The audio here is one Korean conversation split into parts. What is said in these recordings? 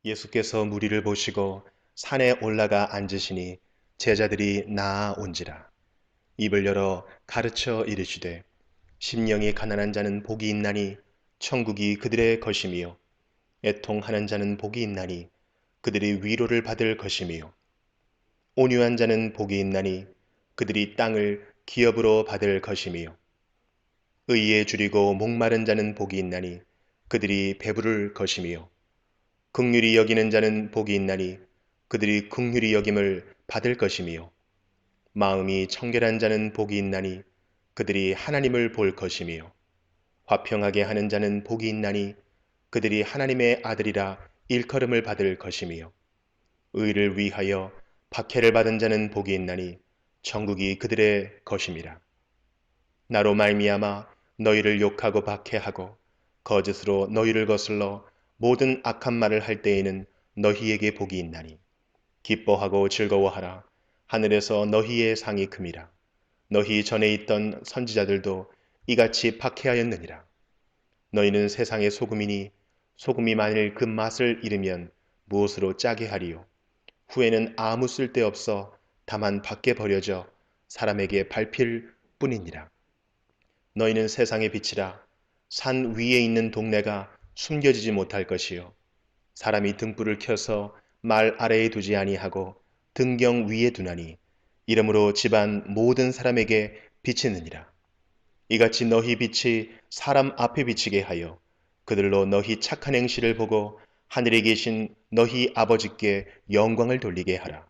예수께서 무리를 보시고 산에 올라가 앉으시니 제자들이 나아온지라. 입을 열어 가르쳐 이르시되 심령이 가난한 자는 복이 있나니 천국이 그들의 것이며 애통하는 자는 복이 있나니 그들이 위로를 받을 것이며 온유한 자는 복이 있나니 그들이 땅을 기업으로 받을 것이며 의에 줄이고 목마른 자는 복이 있나니 그들이 배부를 것이며 긍휼히 여기는 자는 복이 있나니 그들이 긍휼히 여김을 받을 것이며 마음이 청결한 자는 복이 있나니 그들이 하나님을 볼 것이며 화평하게 하는 자는 복이 있나니 그들이 하나님의 아들이라 일컬음을 받을 것이며 의를 위하여 박해를 받은 자는 복이 있나니 천국이 그들의 것임이라. 나로 말미암아 너희를 욕하고 박해하고 거짓으로 너희를 거슬러 모든 악한 말을 할 때에는 너희에게 복이 있나니 기뻐하고 즐거워하라. 하늘에서 너희의 상이 큼이라. 너희 전에 있던 선지자들도 이같이 박해하였느니라. 너희는 세상의 소금이니 소금이 만일 그 맛을 잃으면 무엇으로 짜게 하리요. 후에는 아무 쓸데없어 다만 밖에 버려져 사람에게 밟힐 뿐이니라. 너희는 세상의 빛이라. 산 위에 있는 동네가 숨겨지지 못할 것이요. 사람이 등불을 켜서 말 아래에 두지 아니하고 등경 위에 두나니 이러므로 집안 모든 사람에게 비치느니라. 이같이 너희 빛이 사람 앞에 비치게 하여 그들로 너희 착한 행실을 보고 하늘에 계신 너희 아버지께 영광을 돌리게 하라.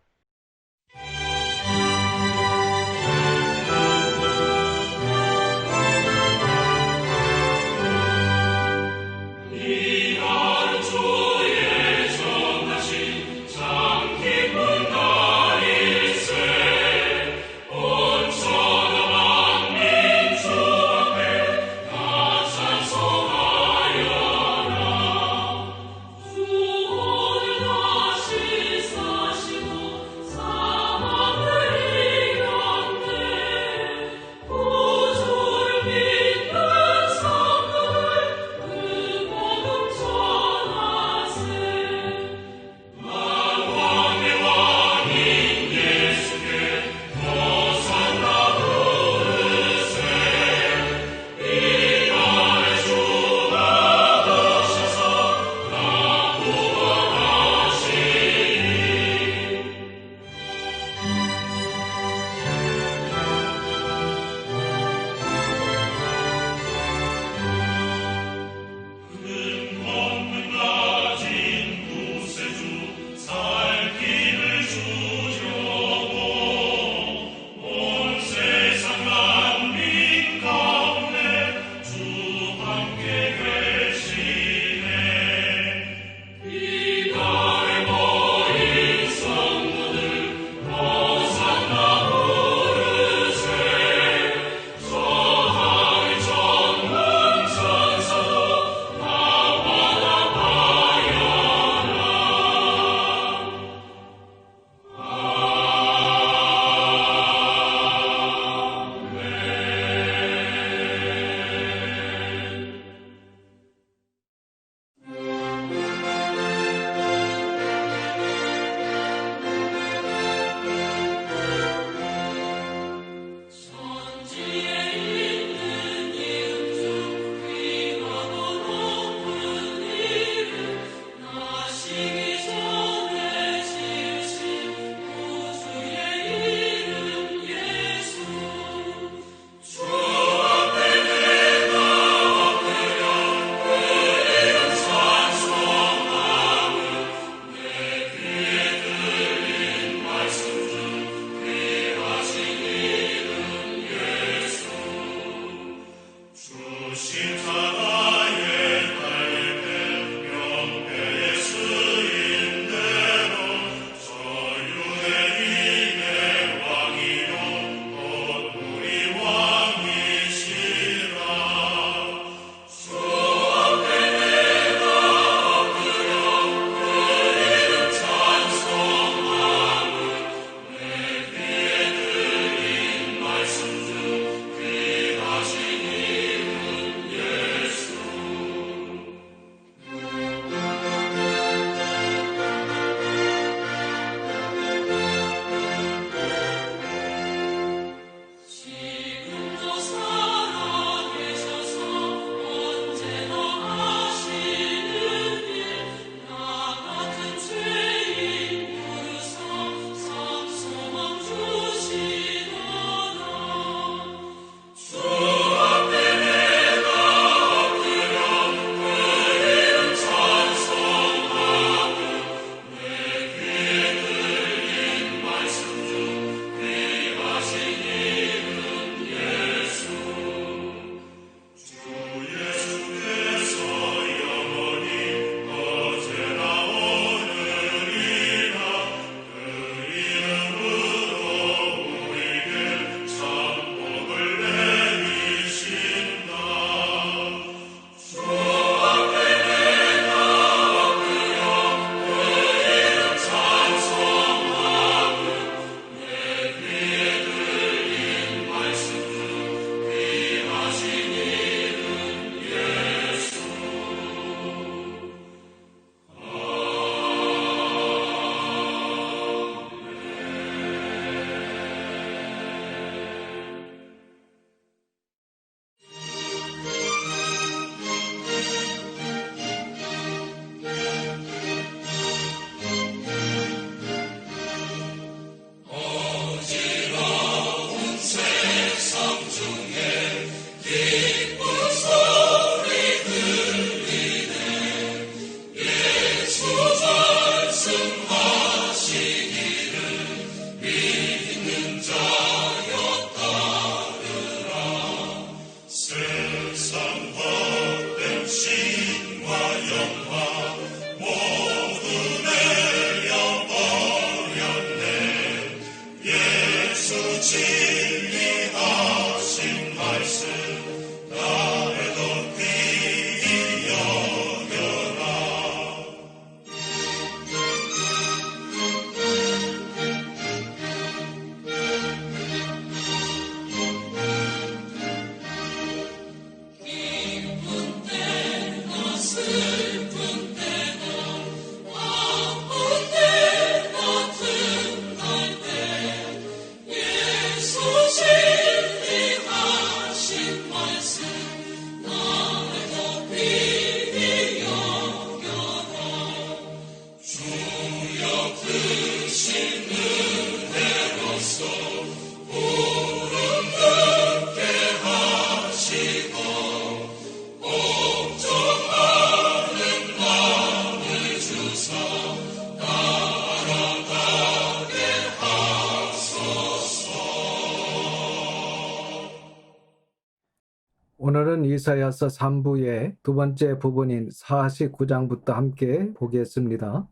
오늘은 이사야서 3부의 두 번째 부분인 49장부터 함께 보겠습니다.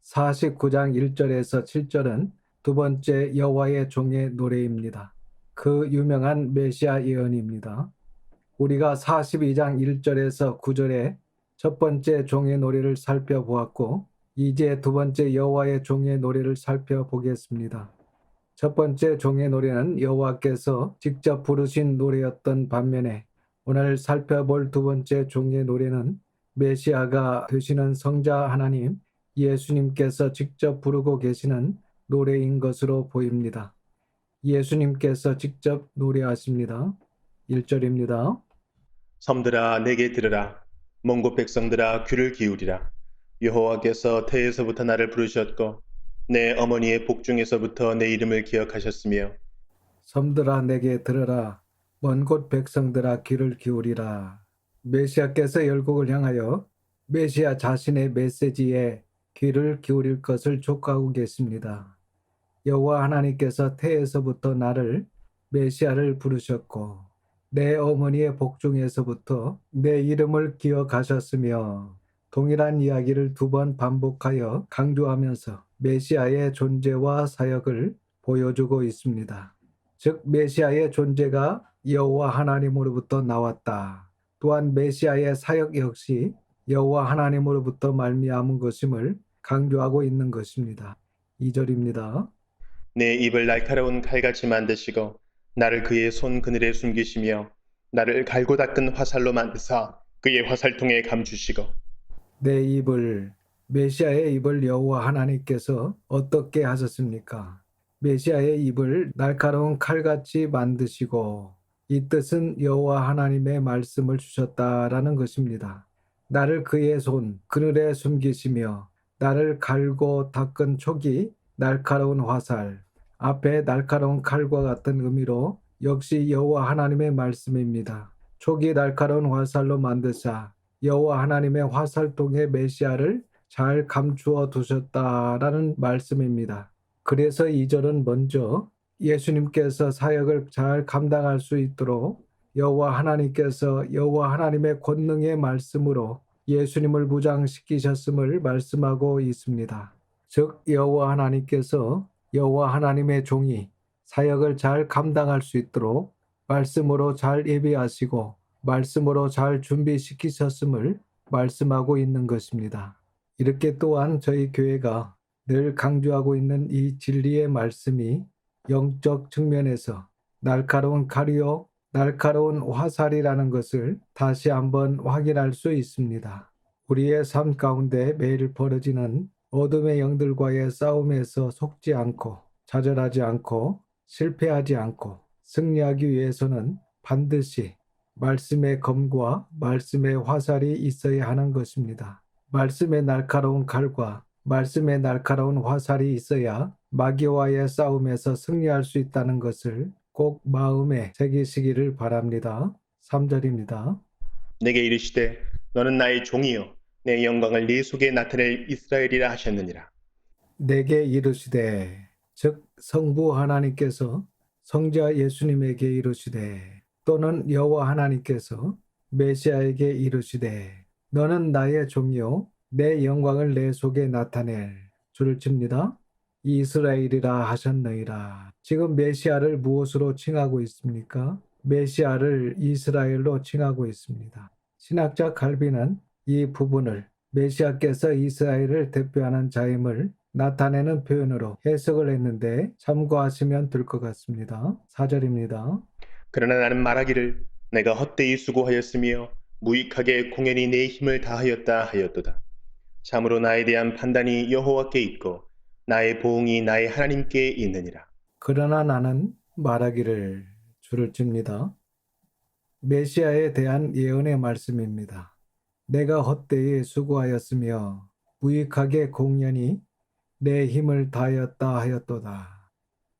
49장 1절에서 7절은 두 번째 여호와의 종의 노래입니다. 그 유명한 메시아 예언입니다. 우리가 42장 1절에서 9절에 첫 번째 종의 노래를 살펴보았고, 이제 두 번째 여호와의 종의 노래를 살펴보겠습니다. 첫 번째 종의 노래는 여호와께서 직접 부르신 노래였던 반면에, 오늘 살펴볼 두 번째 종의 노래는 메시아가 되시는 성자 하나님 예수님께서 직접 부르고 계시는 노래인 것으로 보입니다. 예수님께서 직접 노래하십니다. 1절입니다. 섬들아 내게 들으라. 먼 곳 백성들아 귀를 기울이라. 여호와께서 태에서부터 나를 부르셨고 내 어머니의 복중에서부터 내 이름을 기억하셨으며 섬들아 내게 들으라. 먼 곳 백성들아 귀를 기울이라. 메시아께서 열국을 향하여 메시아 자신의 메시지에 귀를 기울일 것을 촉구하고 계십니다. 여호와 하나님께서 태에서부터 나를 메시아를 부르셨고 내 어머니의 복중에서부터 내 이름을 기억하셨으며, 동일한 이야기를 두 번 반복하여 강조하면서 메시아의 존재와 사역을 보여주고 있습니다. 즉 메시아의 존재가 여호와 하나님으로부터 나왔다. 또한 메시아의 사역 역시 여호와 하나님으로부터 말미암은 것임을 강조하고 있는 것입니다. 2절입니다. 내 입을 날카로운 칼같이 만드시고 나를 그의 손 그늘에 숨기시며 나를 갈고 닦은 화살로 만드사 그의 화살통에 감추시고 내 입을, 메시아의 입을 여호와 하나님께서 어떻게 하셨습니까? 메시아의 입을 날카로운 칼같이 만드시고, 이 뜻은 여호와 하나님의 말씀을 주셨다라는 것입니다. 나를 그의 손 그늘에 숨기시며 나를 갈고 닦은 촉이 날카로운 화살, 앞에 날카로운 칼과 같은 의미로 역시 여호와 하나님의 말씀입니다. 촉이 날카로운 화살로 만드사 여호와 하나님의 화살통에 메시아를 잘 감추어 두셨다라는 말씀입니다. 그래서 2절은 먼저 예수님께서 사역을 잘 감당할 수 있도록 여호와 하나님께서 여호와 하나님의 권능의 말씀으로 예수님을 무장시키셨음을 말씀하고 있습니다. 즉 여호와 하나님께서 여호와 하나님의 종이 사역을 잘 감당할 수 있도록 말씀으로 잘 예비하시고 말씀으로 잘 준비시키셨음을 말씀하고 있는 것입니다. 이렇게 또한 저희 교회가 늘 강조하고 있는 이 진리의 말씀이 영적 측면에서 날카로운 칼이요, 날카로운 화살이라는 것을 다시 한번 확인할 수 있습니다. 우리의 삶 가운데 매일 벌어지는 어둠의 영들과의 싸움에서 속지 않고 좌절하지 않고 실패하지 않고 승리하기 위해서는 반드시 말씀의 검과 말씀의 화살이 있어야 하는 것입니다. 말씀의 날카로운 칼과 말씀의 날카로운 화살이 있어야 마귀와의 싸움에서 승리할 수 있다는 것을 꼭 마음에 새기시기를 바랍니다. 3절입니다. 내게 이르시되 너는 나의 종이요 내 영광을 네 속에 나타낼 이스라엘이라 하셨느니라. 내게 이르시되, 즉 성부 하나님께서 성자 예수님에게 이르시되, 또는 여호와 하나님께서 메시아에게 이르시되, 너는 나의 종이요 내 영광을 내 속에 나타낼, 줄을 칩니다. 이스라엘이라 하셨느니라. 지금 메시아를 무엇으로 칭하고 있습니까? 메시아를 이스라엘로 칭하고 있습니다. 신학자 칼빈은 이 부분을 메시아께서 이스라엘을 대표하는 자임을 나타내는 표현으로 해석을 했는데 참고하시면 될 것 같습니다. 4절입니다. 그러나 나는 말하기를 내가 헛되이 수고하였으며 무익하게 공연히 내 힘을 다하였다 하였도다. 참으로 나에 대한 판단이 여호와께 있고 나의 보응이 나의 하나님께 있느니라. 그러나 나는 말하기를, 줄을 칩니다. 메시아에 대한 예언의 말씀입니다. 내가 헛되이 수고하였으며 무익하게 공연히 내 힘을 다하였다 하였도다.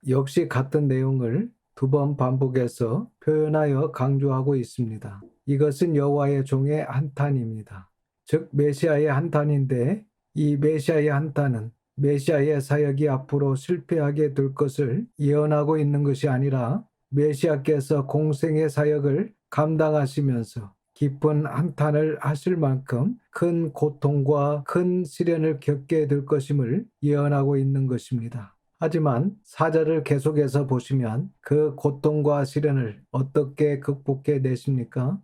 역시 같은 내용을 두 번 반복해서 표현하여 강조하고 있습니다. 이것은 여호와의 종의 한탄입니다. 즉 메시아의 한탄인데, 이 메시아의 한탄은 메시아의 사역이 앞으로 실패하게 될 것을 예언하고 있는 것이 아니라 메시아께서 공생의 사역을 감당하시면서 깊은 한탄을 하실 만큼 큰 고통과 큰 시련을 겪게 될 것임을 예언하고 있는 것입니다. 하지만 4절을 계속해서 보시면 그 고통과 시련을 어떻게 극복해 내십니까?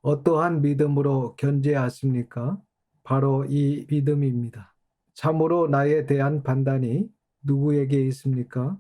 어떠한 믿음으로 견제하십니까? 바로 이 믿음입니다. 참으로 나에 대한 판단이 누구에게 있습니까?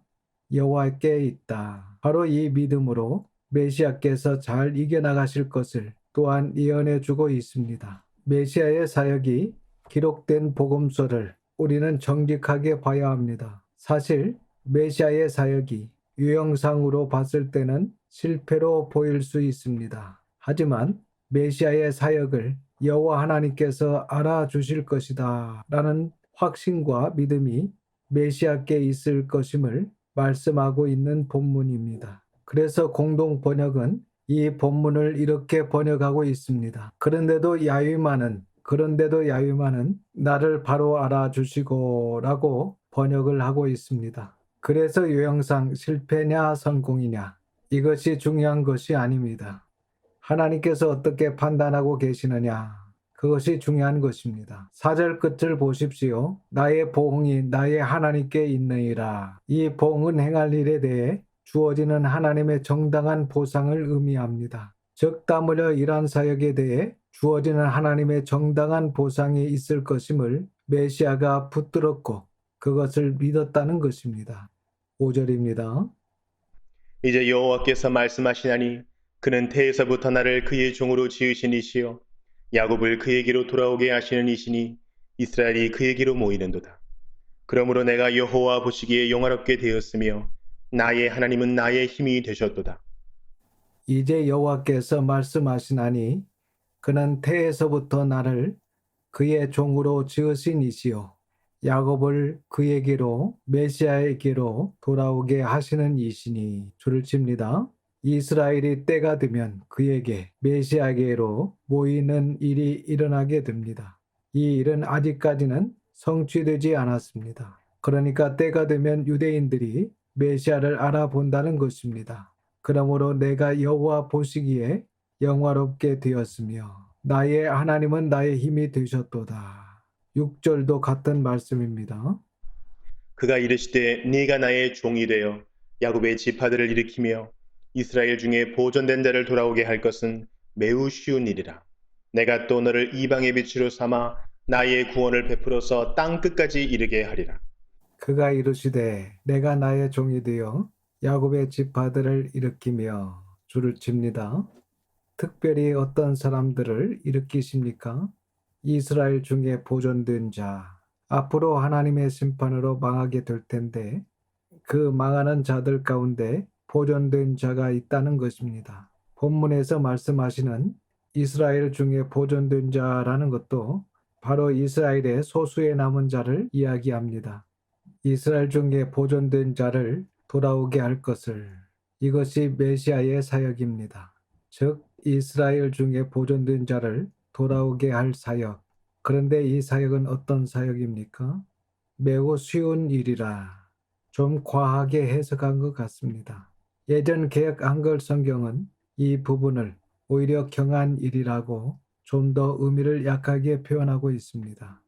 여호와께 있다. 바로 이 믿음으로 메시아께서 잘 이겨나가실 것을 또한 예언해 주고 있습니다. 메시아의 사역이 기록된 복음서를 우리는 정직하게 봐야 합니다. 사실 메시아의 사역이 유형상으로 봤을 때는 실패로 보일 수 있습니다. 하지만 메시아의 사역을 여호와 하나님께서 알아주실 것이다 라는 확신과 믿음이 메시아께 있을 것임을 말씀하고 있는 본문입니다. 그래서 공동 번역은 이 본문을 이렇게 번역하고 있습니다. 그런데도 야위만은 나를 바로 알아주시고 라고 번역을 하고 있습니다. 그래서 요형상 실패냐 성공이냐 이것이 중요한 것이 아닙니다. 하나님께서 어떻게 판단하고 계시느냐 그것이 중요한 것입니다. 4절 끝을 보십시오. 나의 보응이 나의 하나님께 있느니라. 이 보응은 행할 일에 대해 주어지는 하나님의 정당한 보상을 의미합니다. 즉 땀 흘려 일한 사역에 대해 주어지는 하나님의 정당한 보상이 있을 것임을 메시아가 붙들었고 그것을 믿었다는 것입니다. 5절입니다. 이제 여호와께서 말씀하시나니 그는 태에서부터 나를 그의 종으로 지으신 이시요 야곱을 그에게로 돌아오게 하시는 이시니 이스라엘이 그에게로 모이는도다. 그러므로 내가 여호와 보시기에 영화롭게 되었으며 나의 하나님은 나의 힘이 되셨도다. 이제 여호와께서 말씀하시나니 그는 태에서부터 나를 그의 종으로 지으신 이시요 야곱을 그에게로 메시아에게로 돌아오게 하시는 이시니 줄을 칩니다. 이스라엘이 때가 되면 그에게 메시아에게로 모이는 일이 일어나게 됩니다. 이 일은 아직까지는 성취되지 않았습니다. 그러니까 때가 되면 유대인들이 메시아를 알아본다는 것입니다. 그러므로 내가 여호와 보시기에 영화롭게 되었으며 나의 하나님은 나의 힘이 되셨도다. 6절도 같은 말씀입니다. 그가 이르시되 네가 나의 종이 되어 야곱의 지파들을 일으키며 이스라엘 중에 보존된 자를 돌아오게 할 것은 매우 쉬운 일이라. 내가 또 너를 이방의 빛으로 삼아 나의 구원을 베풀어서 땅 끝까지 이르게 하리라. 그가 이르시되 내가 나의 종이 되어 야곱의 지파들을 일으키며 줄을 칩니다. 특별히 어떤 사람들을 일으키십니까? 이스라엘 중에 보존된 자, 앞으로 하나님의 심판으로 망하게 될 텐데 그 망하는 자들 가운데 보존된 자가 있다는 것입니다. 본문에서 말씀하시는 이스라엘 중에 보존된 자라는 것도 바로 이스라엘의 소수의 남은 자를 이야기합니다. 이스라엘 중에 보존된 자를 돌아오게 할 것을 이것이 메시아의 사역입니다. 즉 이스라엘 중에 보존된 자를 돌아오게 할 사역. 그런데 이 사역은 어떤 사역입니까? 매우 쉬운 일이라 좀 과하게 해석한 것 같습니다. 예전 개역 한글 성경은 이 부분을 오히려 경한 일이라고 좀 더 의미를 약하게 표현하고 있습니다.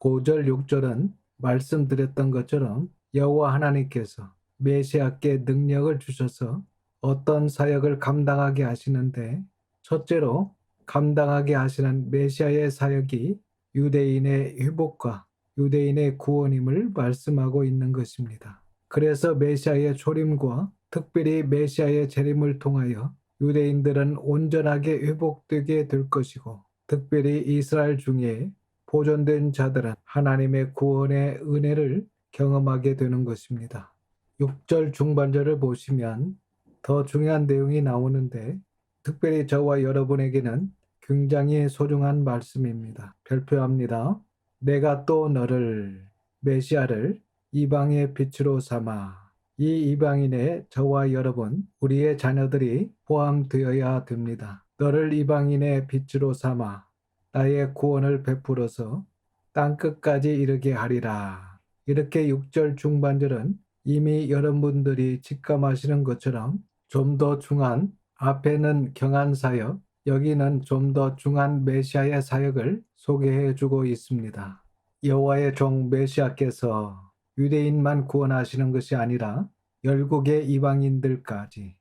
5절, 6절은 말씀드렸던 것처럼 여호와 하나님께서 메시아께 능력을 주셔서 어떤 사역을 감당하게 하시는데 첫째로 감당하게 하시는 메시아의 사역이 유대인의 회복과 유대인의 구원임을 말씀하고 있는 것입니다. 그래서 메시아의 초림과 특별히 메시아의 재림을 통하여 유대인들은 온전하게 회복되게 될 것이고 특별히 이스라엘 중에 보존된 자들은 하나님의 구원의 은혜를 경험하게 되는 것입니다. 6절 중반절을 보시면 더 중요한 내용이 나오는데 특별히 저와 여러분에게는 굉장히 소중한 말씀입니다. 발표합니다. 내가 또 너를 메시아를 이방의 빛으로 삼아 이 이방인에 저와 여러분 우리의 자녀들이 포함되어야 됩니다. 너를 이방인의 빛으로 삼아 나의 구원을 베풀어서 땅끝까지 이르게 하리라. 이렇게 6절 중반절은 이미 여러분들이 직감하시는 것처럼 좀 더 중한 앞에는 경한 사역, 여기는 좀 더 중한 메시아의 사역을 소개해 주고 있습니다. 여호와의 종 메시아께서 유대인만 구원하시는 것이 아니라 열국의 이방인들까지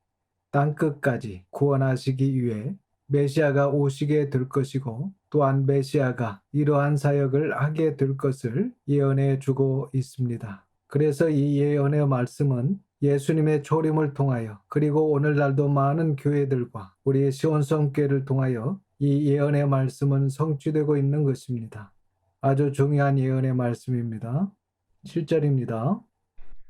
땅끝까지 구원하시기 위해 메시아가 오시게 될 것이고 또한 메시아가 이러한 사역을 하게 될 것을 예언해 주고 있습니다. 그래서 이 예언의 말씀은 예수님의 초림을 통하여 그리고 오늘날도 많은 교회들과 우리 시온성교회를 통하여 이 예언의 말씀은 성취되고 있는 것입니다. 아주 중요한 예언의 말씀입니다. 7절입니다.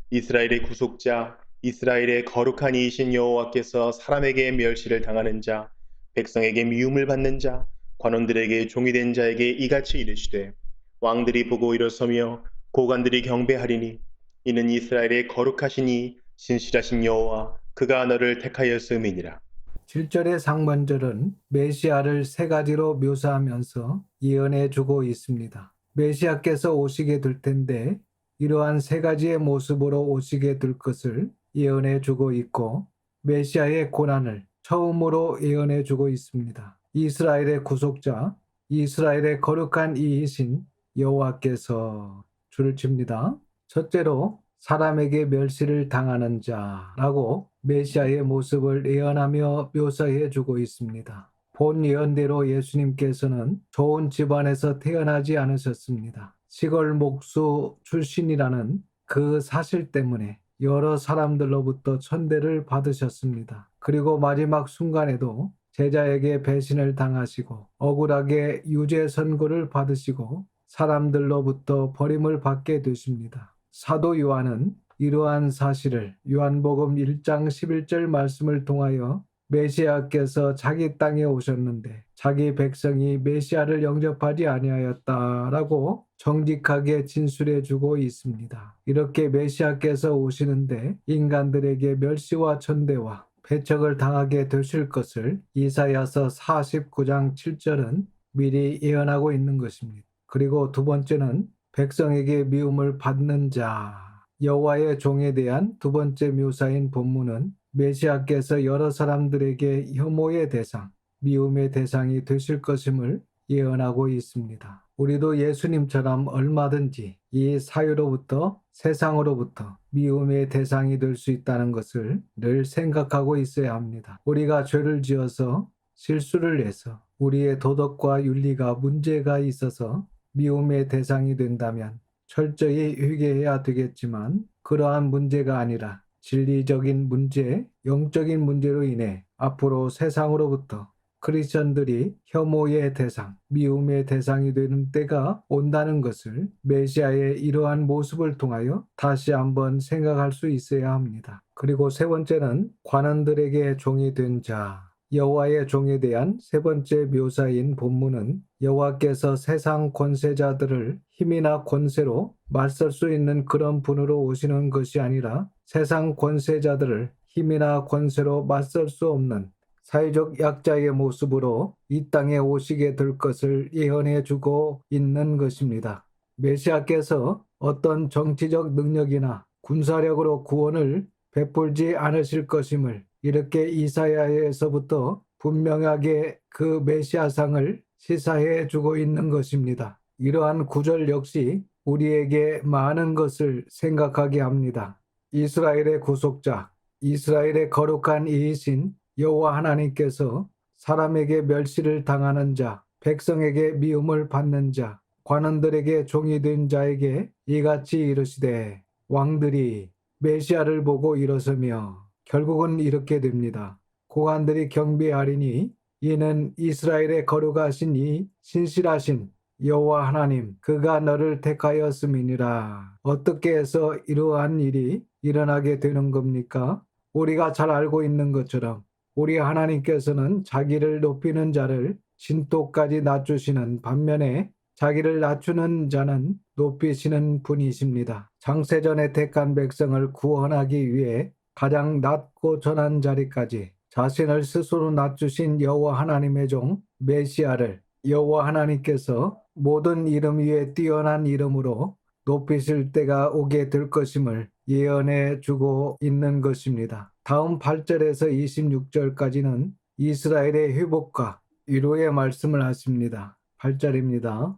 이스라엘의 구속자, 이스라엘의 거룩한 이이신 여호와께서 사람에게 멸시를 당하는 자, 백성에게 미움을 받는 자, 관원들에게 종이 된 자에게 이같이 이르시되 왕들이 보고 일어서며 고관들이 경배하리니 이는 이스라엘의 거룩하신 이 신실하신 여호와 그가 너를 택하였음이니라. 7절의 상반절은 메시아를 세 가지로 묘사하면서 예언해 주고 있습니다. 메시아께서 오시게 될 텐데 이러한 세 가지의 모습으로 오시게 될 것을 예언해 주고 있고 메시아의 고난을 처음으로 예언해 주고 있습니다. 이스라엘의 구속자, 이스라엘의 거룩한 이이신 여호와께서 줄을 칩니다. 첫째로 사람에게 멸시를 당하는 자라고 메시아의 모습을 예언하며 묘사해 주고 있습니다. 본 예언대로 예수님께서는 좋은 집안에서 태어나지 않으셨습니다. 시골 목수 출신이라는 그 사실 때문에 여러 사람들로부터 천대를 받으셨습니다. 그리고 마지막 순간에도 제자에게 배신을 당하시고 억울하게 유죄 선고를 받으시고 사람들로부터 버림을 받게 되십니다. 사도 요한은 이러한 사실을 요한복음 1장 11절 말씀을 통하여 메시아께서 자기 땅에 오셨는데 자기 백성이 메시아를 영접하지 아니하였다라고 정직하게 진술해 주고 있습니다. 이렇게 메시아께서 오시는데 인간들에게 멸시와 천대와 배척을 당하게 되실 것을 이사야서 49장 7절은 미리 예언하고 있는 것입니다. 그리고 두 번째는 백성에게 미움을 받는 자, 여호와의 종에 대한 두 번째 묘사인 본문은 메시아께서 여러 사람들에게 혐오의 대상, 미움의 대상이 되실 것임을 예언하고 있습니다. 우리도 예수님처럼 얼마든지 이 사유로부터 세상으로부터 미움의 대상이 될 수 있다는 것을 늘 생각하고 있어야 합니다. 우리가 죄를 지어서 실수를 해서 우리의 도덕과 윤리가 문제가 있어서 미움의 대상이 된다면 철저히 회개해야 되겠지만 그러한 문제가 아니라 진리적인 문제, 영적인 문제로 인해 앞으로 세상으로부터 크리스천들이 혐오의 대상, 미움의 대상이 되는 때가 온다는 것을 메시아의 이러한 모습을 통하여 다시 한번 생각할 수 있어야 합니다. 그리고 세 번째는 관원들에게 종이 된 자, 여호와의 종에 대한 세 번째 묘사인 본문은 여호와께서 세상 권세자들을 힘이나 권세로 맞설 수 있는 그런 분으로 오시는 것이 아니라 세상 권세자들을 힘이나 권세로 맞설 수 없는 사회적 약자의 모습으로 이 땅에 오시게 될 것을 예언해 주고 있는 것입니다. 메시아께서 어떤 정치적 능력이나 군사력으로 구원을 베풀지 않으실 것임을 이렇게 이사야에서부터 분명하게 그 메시아상을 시사해 주고 있는 것입니다. 이러한 구절 역시 우리에게 많은 것을 생각하게 합니다. 이스라엘의 구속자, 이스라엘의 거룩한 이이신 여호와 하나님께서 사람에게 멸시를 당하는 자, 백성에게 미움을 받는 자, 관원들에게 종이 된 자에게 이같이 이르시되 왕들이 메시아를 보고 일어서며 결국은 이렇게 됩니다. 고관들이 경배하리니 이는 이스라엘의 거룩하신 이 신실하신 여호와 하나님 그가 너를 택하였음이니라. 어떻게 해서 이러한 일이 일어나게 되는 겁니까? 우리가 잘 알고 있는 것처럼 우리 하나님께서는 자기를 높이는 자를 진토까지 낮추시는 반면에 자기를 낮추는 자는 높이시는 분이십니다. 창세전에 택한 백성을 구원하기 위해 가장 낮고 전한 자리까지 자신을 스스로 낮추신 여호와 하나님의 종 메시아를 여호와 하나님께서 모든 이름 위에 뛰어난 이름으로 높이실 때가 오게 될 것임을 예언해 주고 있는 것입니다. 다음 8절에서 26절까지는 이스라엘의 회복과 위로의 말씀을 하십니다. 8절입니다.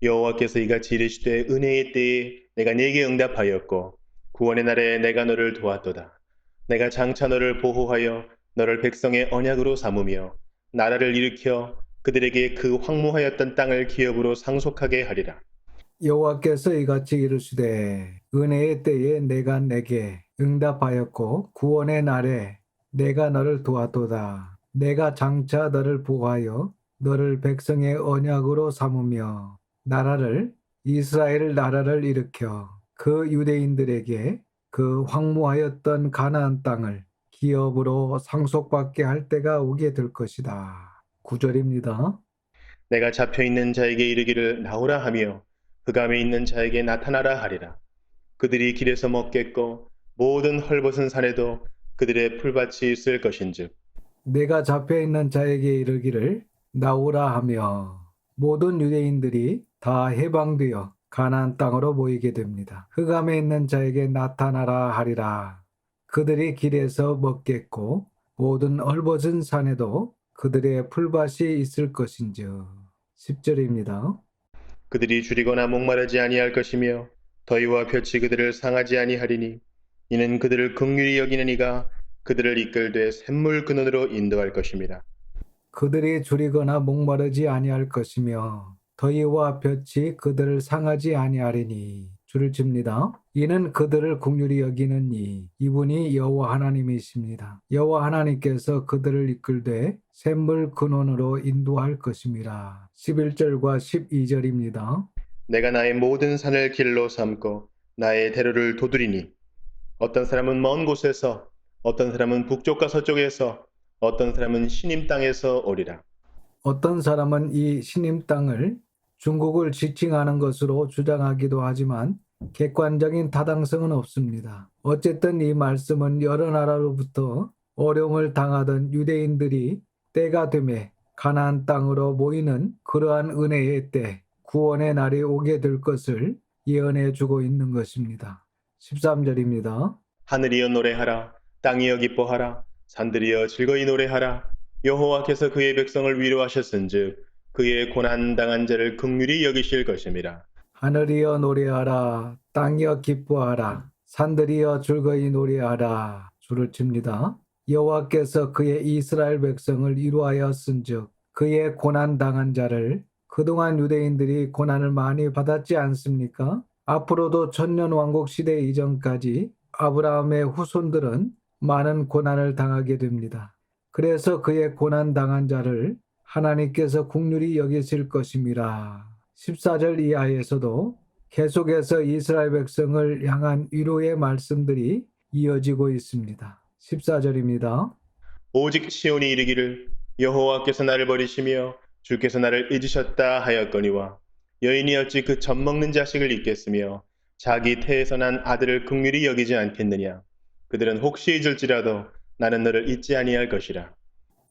여호와께서 이같이 이르시되 은혜의 때에 내가 네게 응답하였고 구원의 날에 내가 너를 도왔도다. 내가 장차 너를 보호하여 너를 백성의 언약으로 삼으며 나라를 일으켜 그들에게 그 황무하였던 땅을 기업으로 상속하게 하리라. 여호와께서 이같이 이르시되 은혜의 때에 내가 내게 응답하였고 구원의 날에 내가 너를 도왔도다. 내가 장차 너를 보호하여 너를 백성의 언약으로 삼으며 나라를 이스라엘 나라를 일으켜 그 유대인들에게 그 황무하였던 가나안 땅을 기업으로 상속받게 할 때가 오게 될 것이다. 9절입니다. 내가 잡혀있는 자에게 이르기를 나오라 하며 흑암에 있는 자에게 나타나라 하리라. 그들이 길에서 먹겠고 모든 헐벗은 산에도 그들의 풀밭이 있을 것인즉 내가 잡혀 있는 자에게 이르기를 나오라 하며 모든 유대인들이 다 해방되어 가나안 땅으로 모이게 됩니다. 흑암에 있는 자에게 나타나라 하리라. 그들이 길에서 먹겠고 모든 헐벗은 산에도 그들의 풀밭이 있을 것인즉. 10절입니다. 그들이 줄이거나 목마르지 아니할 것이며 더위와 볕이 그들을 상하지 아니하리니 이는 그들을 긍휼히 여기는 이가 그들을 이끌되 샘물 근원으로 인도할 것임이라. 그들이 줄이거나 목마르지 아니할 것이며 더위와 볕이 그들을 상하지 아니하리니 줄을 칩니다. 이는 그들을 긍휼히 여기는 이분이 여호와 하나님이십니다. 여호와 하나님께서 그들을 이끌되 샘물 근원으로 인도할 것임이라. 11절과 12절입니다. 내가 나의 모든 산을 길로 삼고 나의 대로를 도두리니 어떤 사람은 먼 곳에서 어떤 사람은 북쪽과 서쪽에서 어떤 사람은 시님 땅에서 오리라. 어떤 사람은 이 시님 땅을 중국을 지칭하는 것으로 주장하기도 하지만 객관적인 타당성은 없습니다. 어쨌든 이 말씀은 여러 나라로부터 어려움을 당하던 유대인들이 때가 되매 가나안 땅으로 모이는 그러한 은혜의 때, 구원의 날이 오게 될 것을 예언해 주고 있는 것입니다. 13절입니다. 하늘이여 노래하라. 땅이여 기뻐하라. 산들이여 즐거이 노래하라. 여호와께서 그의 백성을 위로하셨은즉 그의 고난 당한 자를 긍휼히 여기실 것임이라. 하늘이여 노래하라. 땅이여 기뻐하라. 산들이여 즐거이 노래하라. 줄을 칩니다. 여호와께서 그의 이스라엘 백성을 위로하였은즉 그의 고난 당한 자를 그동안 유대인들이 고난을 많이 받았지 않습니까? 앞으로도 천년 왕국 시대 이전까지 아브라함의 후손들은 많은 고난을 당하게 됩니다. 그래서 그의 고난 당한 자를 하나님께서 긍휼히 여기실 것임이라. 14절 이하에서도 계속해서 이스라엘 백성을 향한 위로의 말씀들이 이어지고 있습니다. 14절입니다. 오직 시온이 이르기를 여호와께서 나를 버리시며 주께서 나를 잊으셨다 하였거니와 여인이 어찌 그 젖 먹는 자식을 잊겠으며 자기 태에서 난 아들을 긍휼히 여기지 않겠느냐. 그들은 혹시 잊을지라도 나는 너를 잊지 아니할 것이라.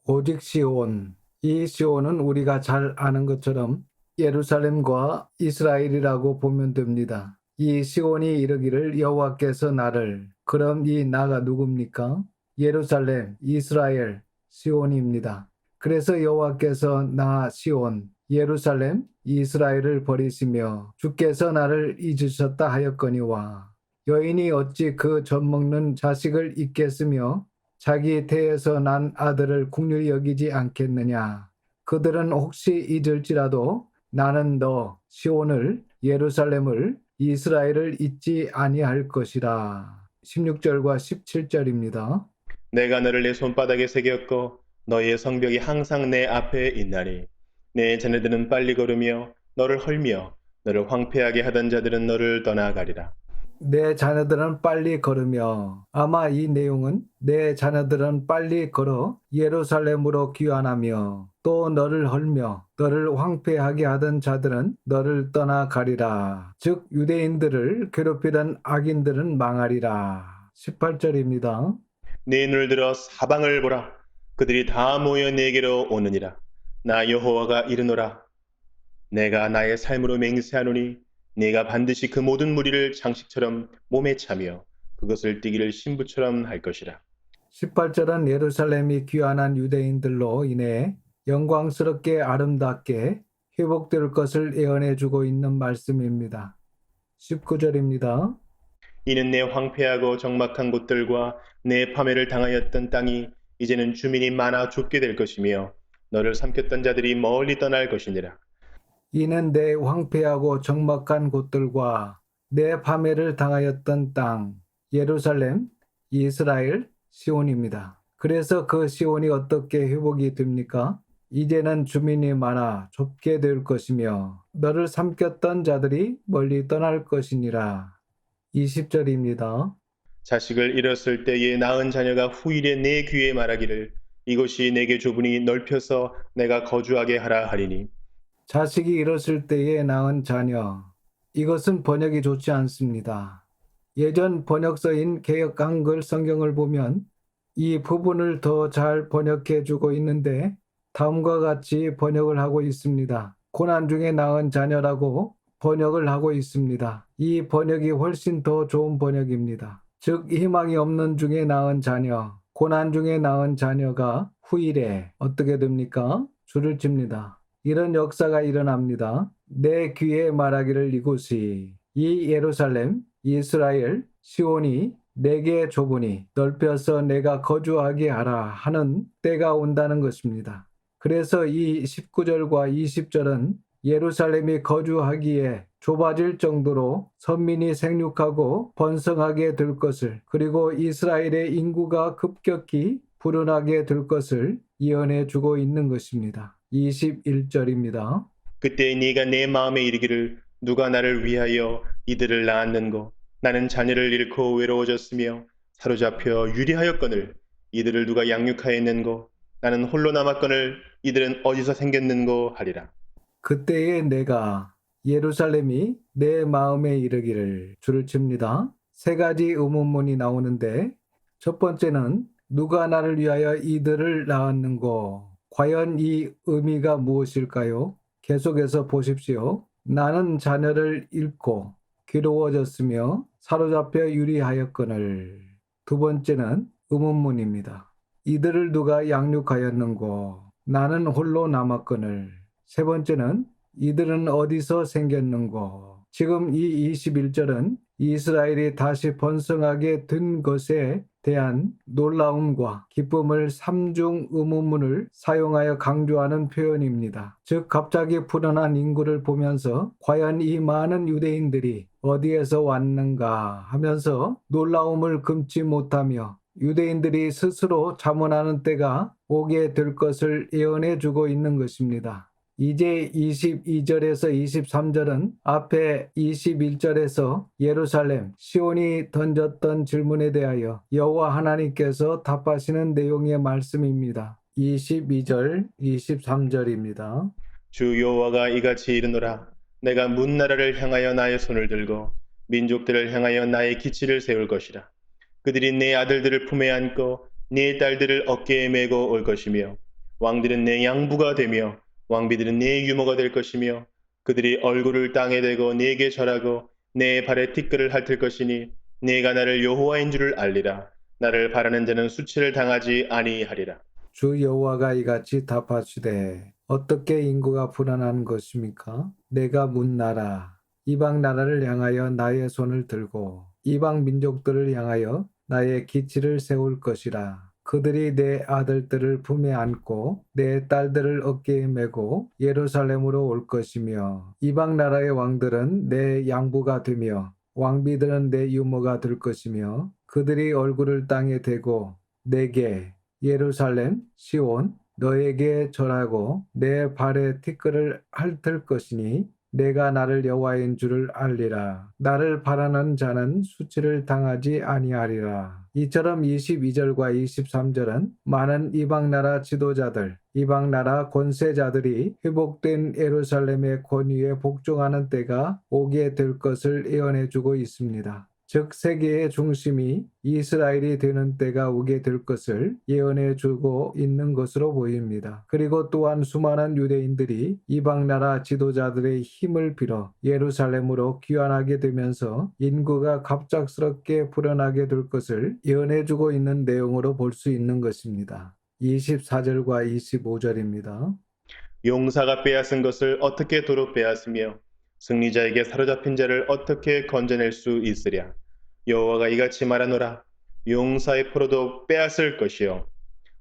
오직 시온. 이 시온은 우리가 잘 아는 것처럼 예루살렘과 이스라엘이라고 보면 됩니다. 이 시온이 이르기를 여호와께서 나를, 그럼 이 나가 누굽니까? 예루살렘, 이스라엘, 시온입니다. 그래서 여호와께서 나 시온, 예루살렘, 이스라엘을 버리시며 주께서 나를 잊으셨다 하였거니와 여인이 어찌 그 젖 먹는 자식을 잊겠으며 자기 태에서 난 아들을 긍휼히 여기지 않겠느냐. 그들은 혹시 잊을지라도 나는 너 시온을, 예루살렘을, 이스라엘을 잊지 아니할 것이라. 16절과 17절입니다. 내가 너를 내 손바닥에 새겼고 너희의 성벽이 항상 내 앞에 있나니 내 자녀들은 빨리 걸으며 너를 헐며 너를 황폐하게 하던 자들은 너를 떠나가리라. 내 자녀들은 빨리 걸으며, 아마 이 내용은 내 자녀들은 빨리 걸어 예루살렘으로 귀환하며 또 너를 헐며 너를 황폐하게 하던 자들은 너를 떠나가리라. 즉 유대인들을 괴롭히던 악인들은 망하리라. 18절입니다. 네 눈을 들어 사방을 보라. 그들이 다 모여 내게로 오느니라. 나 여호와가 이르노라. 내가 나의 삶으로 맹세하노니 네가 반드시 그 모든 무리를 장식처럼 몸에 차며 그것을 띠기를 신부처럼 할 것이라. 18절은 예루살렘이 귀환한 유대인들로 인해 영광스럽게 아름답게 회복될 것을 예언해 주고 있는 말씀입니다. 19절입니다. 이는 내 황폐하고 적막한 곳들과 내 파멸을 당하였던 땅이 이제는 주민이 많아 좁게 될 것이며 너를 삼켰던 자들이 멀리 떠날 것이니라. 이는 내 황폐하고 적막한 곳들과 내 파멸을 당하였던 땅, 예루살렘, 이스라엘, 시온입니다. 그래서 그 시온이 어떻게 회복이 됩니까? 이제는 주민이 많아 좁게 될 것이며 너를 삼켰던 자들이 멀리 떠날 것이니라. 20절입니다. 자식을 잃었을 때에 낳은 자녀가 후일에 내 귀에 말하기를 이곳이 내게 좁으니 넓혀서 내가 거주하게 하라 하리니. 자식이 잃었을 때에 낳은 자녀. 이것은 번역이 좋지 않습니다. 예전 번역서인 개역 한글 성경을 보면 이 부분을 더 잘 번역해 주고 있는데 다음과 같이 번역을 하고 있습니다. 고난 중에 낳은 자녀라고 번역을 하고 있습니다. 이 번역이 훨씬 더 좋은 번역입니다. 즉 희망이 없는 중에 낳은 자녀, 고난 중에 낳은 자녀가 후일에 어떻게 됩니까? 줄을 칩니다. 이런 역사가 일어납니다. 내 귀에 말하기를 이곳이 이 예루살렘, 이스라엘, 시온이 내게 좁으니 넓혀서 내가 거주하게 하라 하는 때가 온다는 것입니다. 그래서 이 19절과 20절은 예루살렘이 거주하기에 좁아질 정도로 선민이 생육하고 번성하게 될 것을, 그리고 이스라엘의 인구가 급격히 불어나게 될 것을 예언해 주고 있는 것입니다. 21절입니다. 그때 네가 내 마음에 이르기를 누가 나를 위하여 이들을 낳았는고 나는 자녀를 잃고 외로워졌으며 사로잡혀 유리하였거늘 이들을 누가 양육하였는고 나는 홀로 남았거늘 이들은 어디서 생겼는고 하리라. 그때에 내가 예루살렘이 내 마음에 이르기를 줄을 칩니다. 세 가지 의문문이 나오는데 첫 번째는 누가 나를 위하여 이들을 낳았는고 과연 이 의미가 무엇일까요? 계속해서 보십시오. 나는 자녀를 잃고 괴로워졌으며 사로잡혀 유리하였거늘. 두 번째는 의문문입니다. 이들을 누가 양육하였는고 나는 홀로 남았거늘. 세 번째는 이들은 어디서 생겼는고. 지금 이 21절은 이스라엘이 다시 번성하게 된 것에 대한 놀라움과 기쁨을 삼중 의문문을 사용하여 강조하는 표현입니다. 즉 갑자기 불어난 인구를 보면서 과연 이 많은 유대인들이 어디에서 왔는가 하면서 놀라움을 금치 못하며 유대인들이 스스로 자문하는 때가 오게 될 것을 예언해 주고 있는 것입니다. 이제 22절에서 23절은 앞에 21절에서 예루살렘, 시온이 던졌던 질문에 대하여 여호와 하나님께서 답하시는 내용의 말씀입니다. 22절, 23절입니다. 주 여호와가 이같이 이르노라 내가 문 나라를 향하여 나의 손을 들고 민족들을 향하여 나의 기치를 세울 것이라. 그들이 내 아들들을 품에 안고 네 딸들을 어깨에 메고 올 것이며 왕들은 내 양부가 되며 왕비들은 네 유모가 될 것이며 그들이 얼굴을 땅에 대고 네게 절하고 내 발에 티끌을 핥을 것이니 네가 나를 여호와인 줄을 알리라. 나를 바라는 자는 수치를 당하지 아니하리라. 주 여호와가 이같이 답하시되 어떻게 인구가 불어난 것입니까? 내가 문 나라, 이방 나라를 향하여 나의 손을 들고 이방 민족들을 향하여 나의 기치를 세울 것이라. 그들이 내 아들들을 품에 안고 내 딸들을 어깨에 메고 예루살렘으로 올 것이며 이방 나라의 왕들은 내 양부가 되며 왕비들은 내 유모가 될 것이며 그들이 얼굴을 땅에 대고 내게 예루살렘 시온 너에게 절하고 내 발에 티끌을 핥을 것이니 내가 나를 여호와인 줄을 알리라. 나를 바라는 자는 수치를 당하지 아니하리라. 이처럼 22절과 23절은 많은 이방 나라 지도자들, 이방 나라 권세자들이 회복된 예루살렘의 권위에 복종하는 때가 오게 될 것을 예언해 주고 있습니다. 즉 세계의 중심이 이스라엘이 되는 때가 오게 될 것을 예언해 주고 있는 것으로 보입니다. 그리고 또한 수많은 유대인들이 이방 나라 지도자들의 힘을 빌어 예루살렘으로 귀환하게 되면서 인구가 갑작스럽게 불어나게 될 것을 예언해 주고 있는 내용으로 볼 수 있는 것입니다. 24절과 25절입니다. 용사가 빼앗은 것을 어떻게 도로 빼앗으며 승리자에게 사로잡힌 자를 어떻게 건져낼 수 있으랴. 여호와가 이같이 말하노라. 용사의 포로도 빼앗을 것이요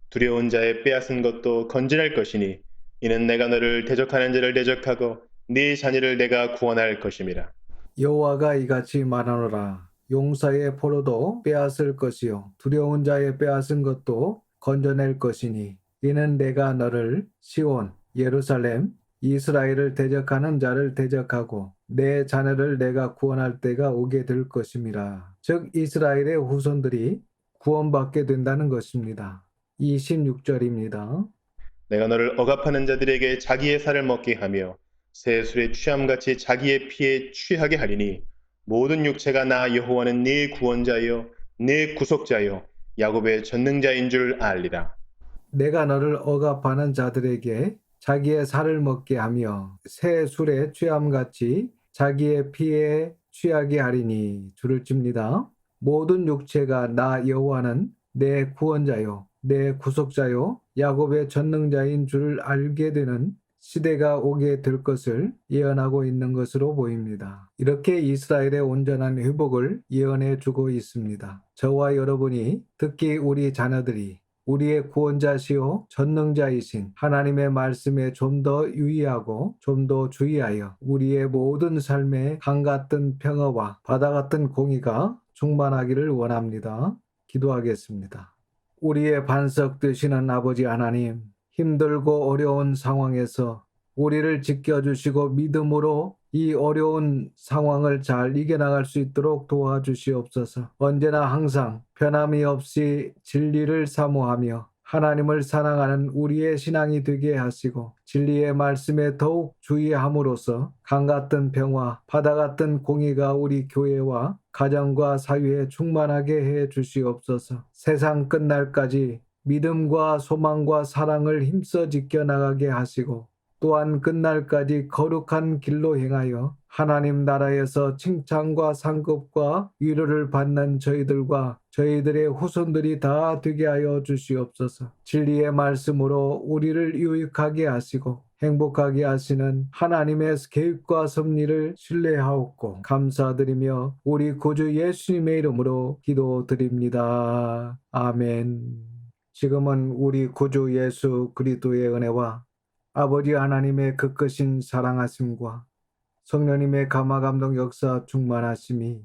두려운 자의 빼앗은 것도 건져낼 것이니 이는 내가 너를 대적하는 자를 대적하고 네 자녀를 내가 구원할 것임이라. 여호와가 이같이 말하노라. 용사의 포로도 빼앗을 것이요 두려운 자의 빼앗은 것도 건져낼 것이니 이는 내가 너를 시온 예루살렘 이스라엘을 대적하는 자를 대적하고 내 자녀를 내가 구원할 때가 오게 될 것임이라. 즉 이스라엘의 후손들이 구원받게 된다는 것입니다. 26절입니다. 내가 너를 억압하는 자들에게 자기의 살을 먹게 하며 새 술에 취함같이 자기의 피에 취하게 하리니 모든 육체가 나 여호와는 네 구원자요 네 구속자요 야곱의 전능자인 줄 알리라. 내가 너를 억압하는 자들에게 자기의 살을 먹게 하며 새 술에 취함같이 자기의 피에 취하게 하리니 줄을 칩니다. 모든 육체가 나 여호와는 내 구원자요 내 구속자요 야곱의 전능자인 줄 알게 되는 시대가 오게 될 것을 예언하고 있는 것으로 보입니다. 이렇게 이스라엘의 온전한 회복을 예언해 주고 있습니다. 저와 여러분이 특히 우리 자녀들이 우리의 구원자시요 전능자이신 하나님의 말씀에 좀 더 유의하고 좀 더 주의하여 우리의 모든 삶에 강 같은 평화와 바다 같은 공의가 충만하기를 원합니다. 기도하겠습니다. 우리의 반석 되시는 아버지 하나님, 힘들고 어려운 상황에서 우리를 지켜주시고 믿음으로 이 어려운 상황을 잘 이겨나갈 수 있도록 도와주시옵소서. 언제나 항상 변함이 없이 진리를 사모하며 하나님을 사랑하는 우리의 신앙이 되게 하시고 진리의 말씀에 더욱 주의함으로써 강 같은 평화, 바다 같은 공의가 우리 교회와 가정과 사회에 충만하게 해 주시옵소서. 세상 끝날까지 믿음과 소망과 사랑을 힘써 지켜나가게 하시고 또한 끝날까지 거룩한 길로 행하여 하나님 나라에서 칭찬과 상급과 위로를 받는 저희들과 저희들의 후손들이 다 되게 하여 주시옵소서. 진리의 말씀으로 우리를 유익하게 하시고 행복하게 하시는 하나님의 계획과 섭리를 신뢰하옵고 감사드리며 우리 구주 예수님의 이름으로 기도드립니다. 아멘. 지금은 우리 구주 예수 그리스도의 은혜와 아버지 하나님의 그 크신 사랑하심과 성령님의 감화감동 역사 충만하심이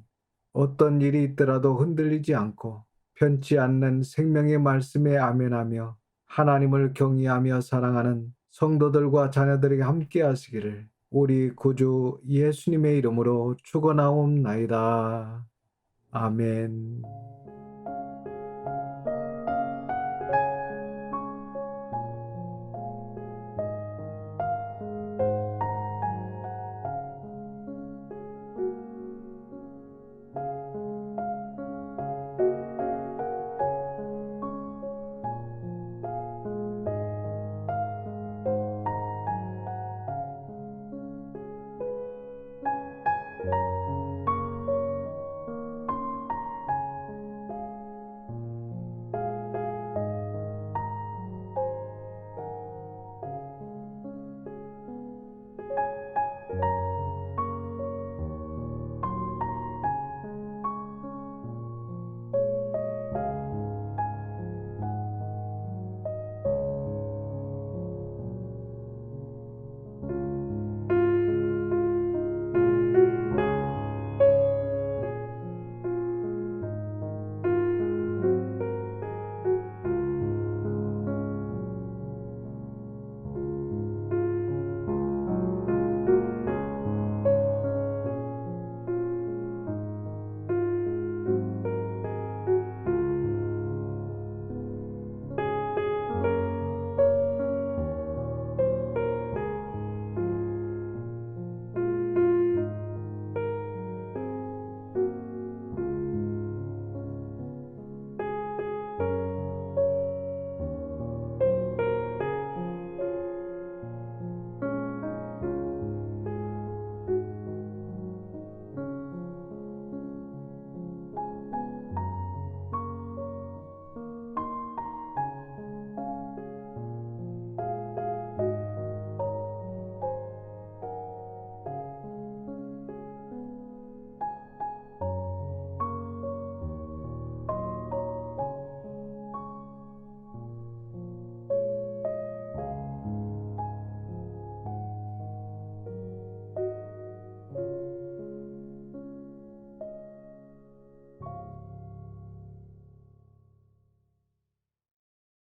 어떤 일이 있더라도 흔들리지 않고 편치 않는 생명의 말씀에 아멘하며 하나님을 경외하며 사랑하는 성도들과 자녀들에게 함께 하시기를 우리 구주 예수님의 이름으로 축원하옵나이다. 아멘.